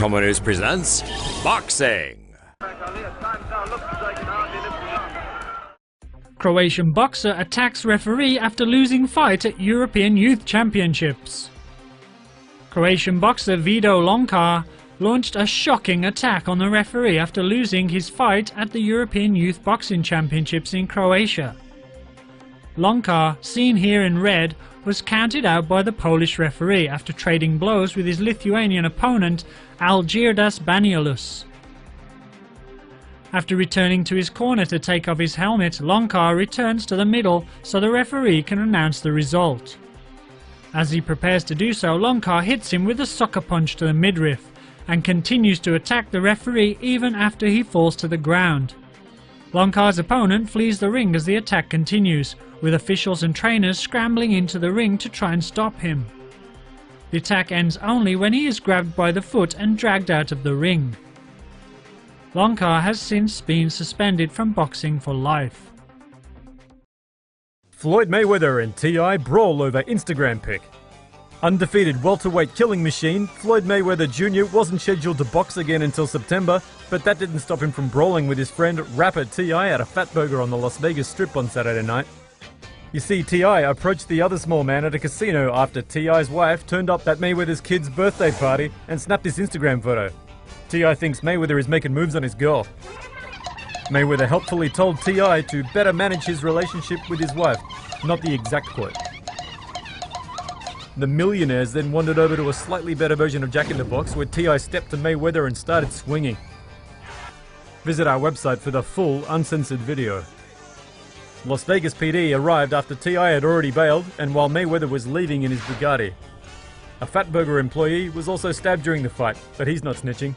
TomoNews presents Boxing. Croatian boxer attacks referee after losing fight at European Youth Championships. Croatian boxer Vido Loncar launched a shocking attack on the referee after losing his fight at the European Youth Boxing Championships in Croatia. Loncar, seen here in red, was counted out by the Polish referee after trading blows with his Lithuanian opponent Algirdas Baniolus. After returning to his corner to take off his helmet, Loncar returns to the middle so the referee can announce the result. As he prepares to do so, Loncar hits him with a sucker punch to the midriff and continues to attack the referee even after he falls to the ground. Loncar's opponent flees the ring as the attack continues, with officials and trainers scrambling into the ring to try and stop him. The attack ends only when he is grabbed by the foot and dragged out of the ring. Loncar has since been suspended from boxing for life. Floyd Mayweather and T.I. brawl over Instagram pic. Undefeated welterweight killing machine, Floyd Mayweather Jr. wasn't scheduled to box again until September, but that didn't stop him from brawling with his friend rapper T.I. at a Fat Burger on the Las Vegas Strip on Saturday night. You see, T.I. approached the other small man at a casino after T.I.'s wife turned up at Mayweather's kid's birthday party and snapped his Instagram photo. T.I. thinks Mayweather is making moves on his girl. Mayweather helpfully told T.I. to better manage his relationship with his wife, not the exact quote. The millionaires then wandered over to a slightly better version of Jack in the Box where T.I. stepped to Mayweather and started swinging. Visit our website for the full, uncensored video. Las Vegas PD arrived after T.I. had already bailed and while Mayweather was leaving in his Bugatti. A Fat Burger employee was also stabbed during the fight, but he's not snitching.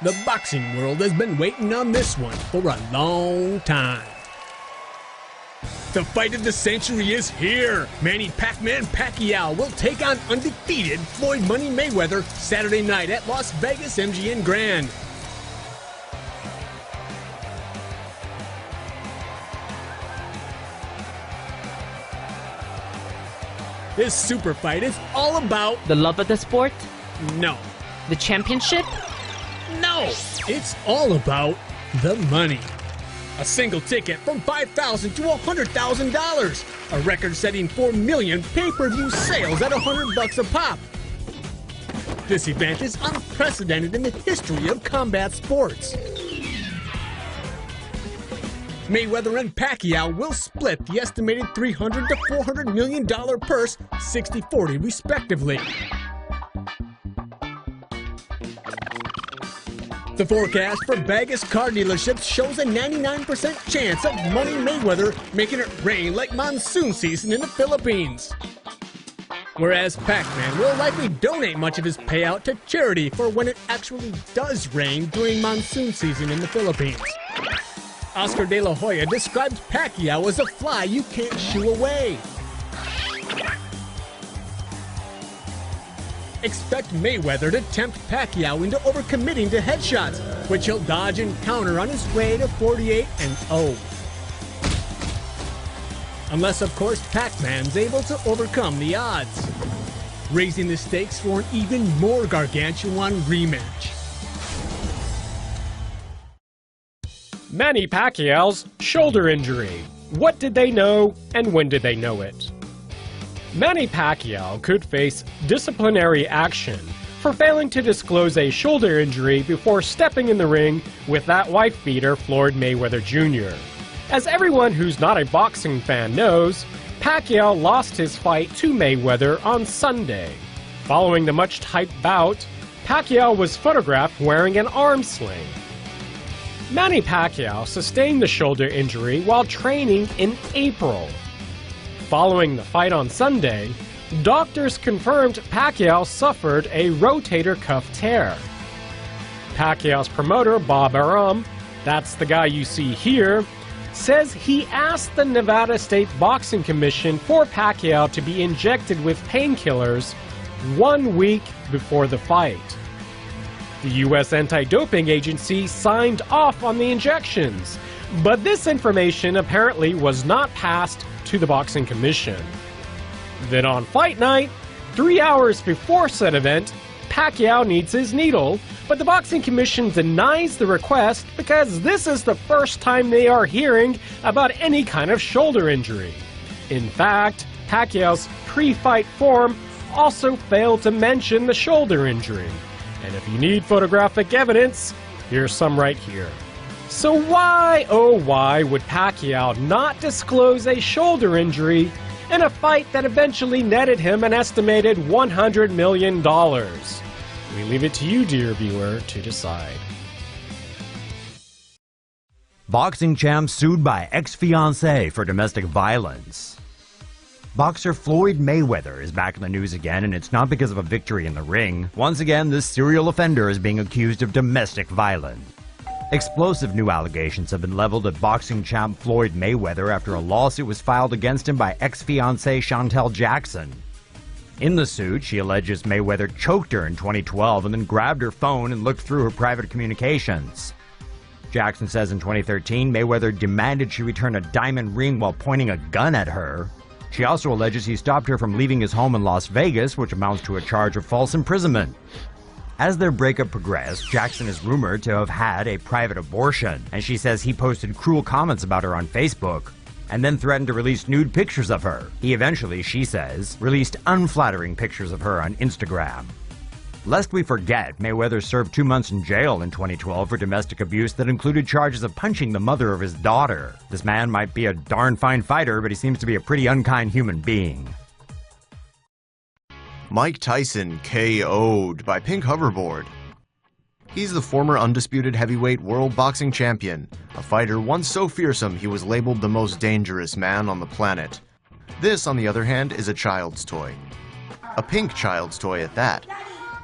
The boxing world has been waiting on this one for a long time. The fight of the century is here! Manny Pacman Pacquiao will take on undefeated Floyd Money Mayweather Saturday night at Las Vegas MGM Grand. This super fight is all about the love of the sport? No. The championship? No! It's all about the money. A single ticket from $5,000 to $100,000. A record-setting 4 million pay-per-view sales at $100 a pop. This event is unprecedented in the history of combat sports. Mayweather and Pacquiao will split the estimated $300 to $400 million purse 60-40 respectively. The forecast for Vegas car dealerships shows a 99% chance of Money Mayweather making it rain like monsoon season in the Philippines. Whereas Pacman will likely donate much of his payout to charity for when it actually does rain during monsoon season in the Philippines. Oscar de la Hoya described Pacquiao as a fly you can't shoo away. Expect Mayweather to tempt Pacquiao into overcommitting to headshots, which he'll dodge and counter on his way to 48-0. Unless, of course, Pacman's able to overcome the odds, raising the stakes for an even more gargantuan rematch. Manny Pacquiao's shoulder injury. What did they know and when did they know it? Manny Pacquiao could face disciplinary action for failing to disclose a shoulder injury before stepping in the ring with that wife-beater Floyd Mayweather Jr. As everyone who's not a boxing fan knows, Pacquiao lost his fight to Mayweather on Sunday. Following the much-hyped bout, Pacquiao was photographed wearing an arm sling. Manny Pacquiao sustained the shoulder injury while training in April. Following the fight on Sunday, doctors confirmed Pacquiao suffered a rotator cuff tear. Pacquiao's promoter, Bob Arum, that's the guy you see here, says he asked the Nevada State Boxing Commission for Pacquiao to be injected with painkillers 1 week before the fight. The U.S. Anti-Doping Agency signed off on the injections, but this information apparently was not passed to the Boxing Commission. Then on fight night, 3 hours before said event, Pacquiao needs his needle, but the Boxing Commission denies the request because this is the first time they are hearing about any kind of shoulder injury. In fact, Pacquiao's pre-fight form also failed to mention the shoulder injury. And if you need photographic evidence, here's some right here. So why, oh why, would Pacquiao not disclose a shoulder injury in a fight that eventually netted him an estimated $100 million? We leave it to you, dear viewer, to decide. Boxing champ sued by ex-fiancé for domestic violence. Boxer Floyd Mayweather is back in the news again, and it's not because of a victory in the ring. Once again, this serial offender is being accused of domestic violence. Explosive new allegations have been leveled at boxing champ Floyd Mayweather after a lawsuit was filed against him by ex-fiancée Chantel Jackson. In the suit, she alleges Mayweather choked her in 2012 and then grabbed her phone and looked through her private communications. Jackson says in 2013, Mayweather demanded she return a diamond ring while pointing a gun at her. She also alleges he stopped her from leaving his home in Las Vegas, which amounts to a charge of false imprisonment. As their breakup progressed, Jackson is rumored to have had a private abortion, and she says he posted cruel comments about her on Facebook, and then threatened to release nude pictures of her. He eventually, she says, released unflattering pictures of her on Instagram. Lest we forget, Mayweather served 2 months in jail in 2012 for domestic abuse that included charges of punching the mother of his daughter. This man might be a darn fine fighter, but he seems to be a pretty unkind human being. Mike Tyson KO'd by pink hoverboard. He's the former undisputed heavyweight world boxing champion, a fighter once so fearsome he was labeled the most dangerous man on the planet. This, on the other hand, is a child's toy. A pink child's toy at that.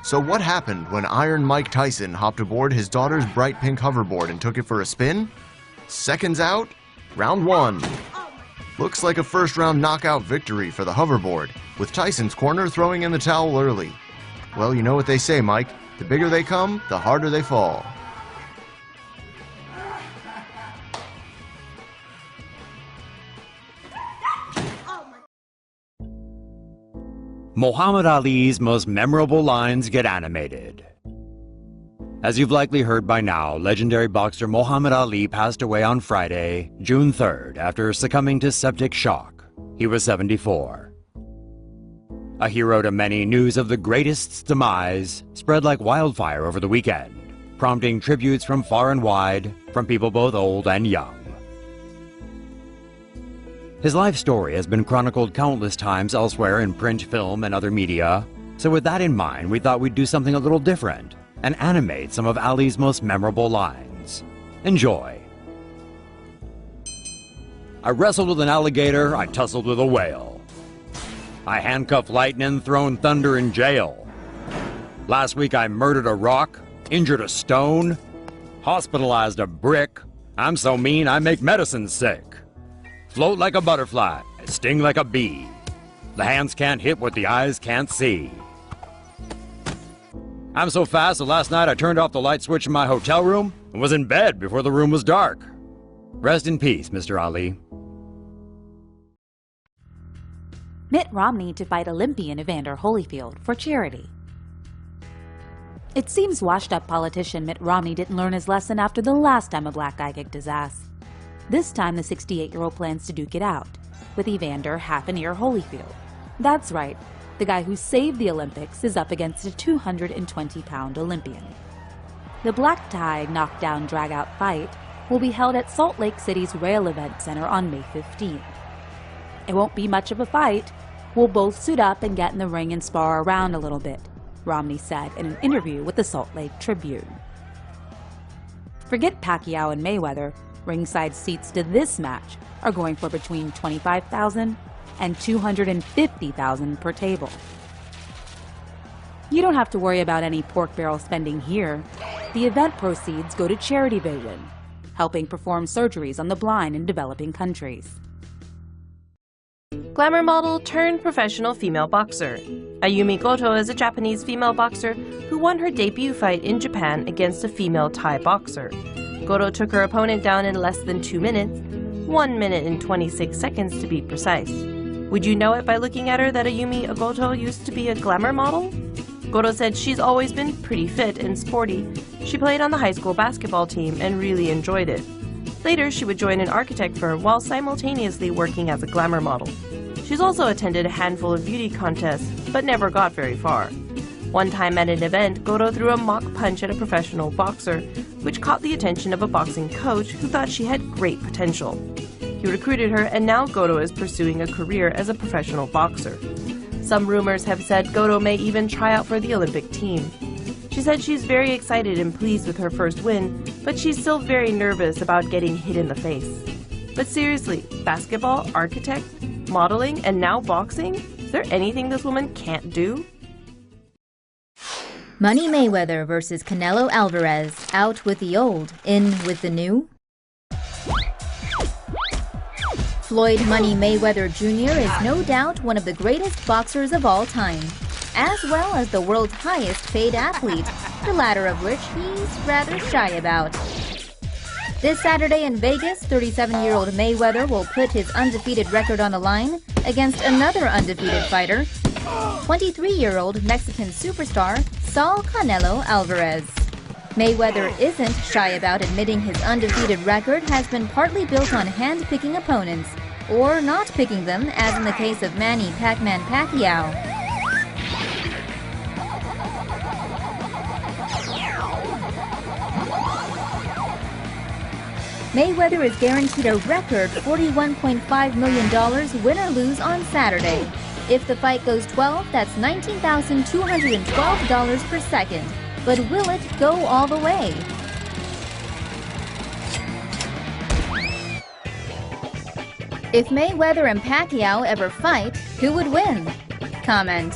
So what happened when Iron Mike Tyson hopped aboard his daughter's bright pink hoverboard and took it for a spin? Seconds out, round 1. Looks like a first-round knockout victory for the hoverboard, with Tyson's corner throwing in the towel early. Well, you know what they say, Mike. The bigger they come, the harder they fall. Muhammad Ali's most memorable lines get animated. As you've likely heard by now, legendary boxer Muhammad Ali passed away on Friday, June 3rd, after succumbing to septic shock. He was 74. A hero to many, news of the greatest's demise spread like wildfire over the weekend, prompting tributes from far and wide, from people both old and young. His life story has been chronicled countless times elsewhere in print, film, and other media, so with that in mind, we thought we'd do something a little different and animate some of Ali's most memorable lines. Enjoy. I wrestled with an alligator, I tussled with a whale. I handcuffed lightning, thrown thunder in jail. Last week I murdered a rock, injured a stone, hospitalized a brick. I'm so mean I make medicine sick. Float like a butterfly, sting like a bee. The hands can't hit what the eyes can't see. I'm so fast that last night I turned off the light switch in my hotel room and was in bed before the room was dark. Rest in peace, Mr. Ali. Mitt Romney to fight Olympian Evander Holyfield for charity. It seems washed-up politician Mitt Romney didn't learn his lesson after the last time a black guy kicked his ass. This time the 68-year-old plans to duke it out, with Evander half a near Holyfield. That's right, the guy who saved the Olympics is up against a 220-pound Olympian. The black-tie, knockdown, drag-out fight will be held at Salt Lake City's Rail Event Center on May 15th. It won't be much of a fight. We'll both suit up and get in the ring and spar around a little bit, Romney said in an interview with the Salt Lake Tribune. Forget Pacquiao and Mayweather. Ringside seats to this match are going for between $25,000 and $250,000 per table. You don't have to worry about any pork barrel spending here. The event proceeds go to Charity Vision, helping perform surgeries on the blind in developing countries. Glamour model turned professional female boxer. Ayumi Goto is a Japanese female boxer who won her debut fight in Japan against a female Thai boxer. Goto took her opponent down in less than 2 minutes, 1 minute and 26 seconds to be precise. Would you know it by looking at her that Ayumi Goto used to be a glamour model? Goto said she's always been pretty fit and sporty. She played on the high school basketball team and really enjoyed it. Later, she would join an architect firm while simultaneously working as a glamour model. She's also attended a handful of beauty contests, but never got very far. One time at an event, Goto threw a mock punch at a professional boxer, which caught the attention of a boxing coach who thought she had great potential. He recruited her, and now Goto is pursuing a career as a professional boxer. Some rumors have said Goto may even try out for the Olympic team. She said she's very excited and pleased with her first win, but she's still very nervous about getting hit in the face. But seriously, basketball, architect, modeling, and now boxing? Is there anything this woman can't do? Money Mayweather versus Canelo Alvarez, out with the old, in with the new? Floyd Money Mayweather Jr. is no doubt one of the greatest boxers of all time, as well as the world's highest paid athlete, the latter of which he's rather shy about. This Saturday in Vegas, 37-year-old Mayweather will put his undefeated record on the line against another undefeated fighter, 23-year-old Mexican superstar Saul Canelo Alvarez. Mayweather isn't shy about admitting his undefeated record has been partly built on hand-picking opponents, or not picking them, as in the case of Manny Pacman Pacquiao. Mayweather is guaranteed a record $41.5 million win or lose on Saturday. If the fight goes 12, that's $19,212 per second. But will it go all the way? If Mayweather and Pacquiao ever fight, who would win? Comment.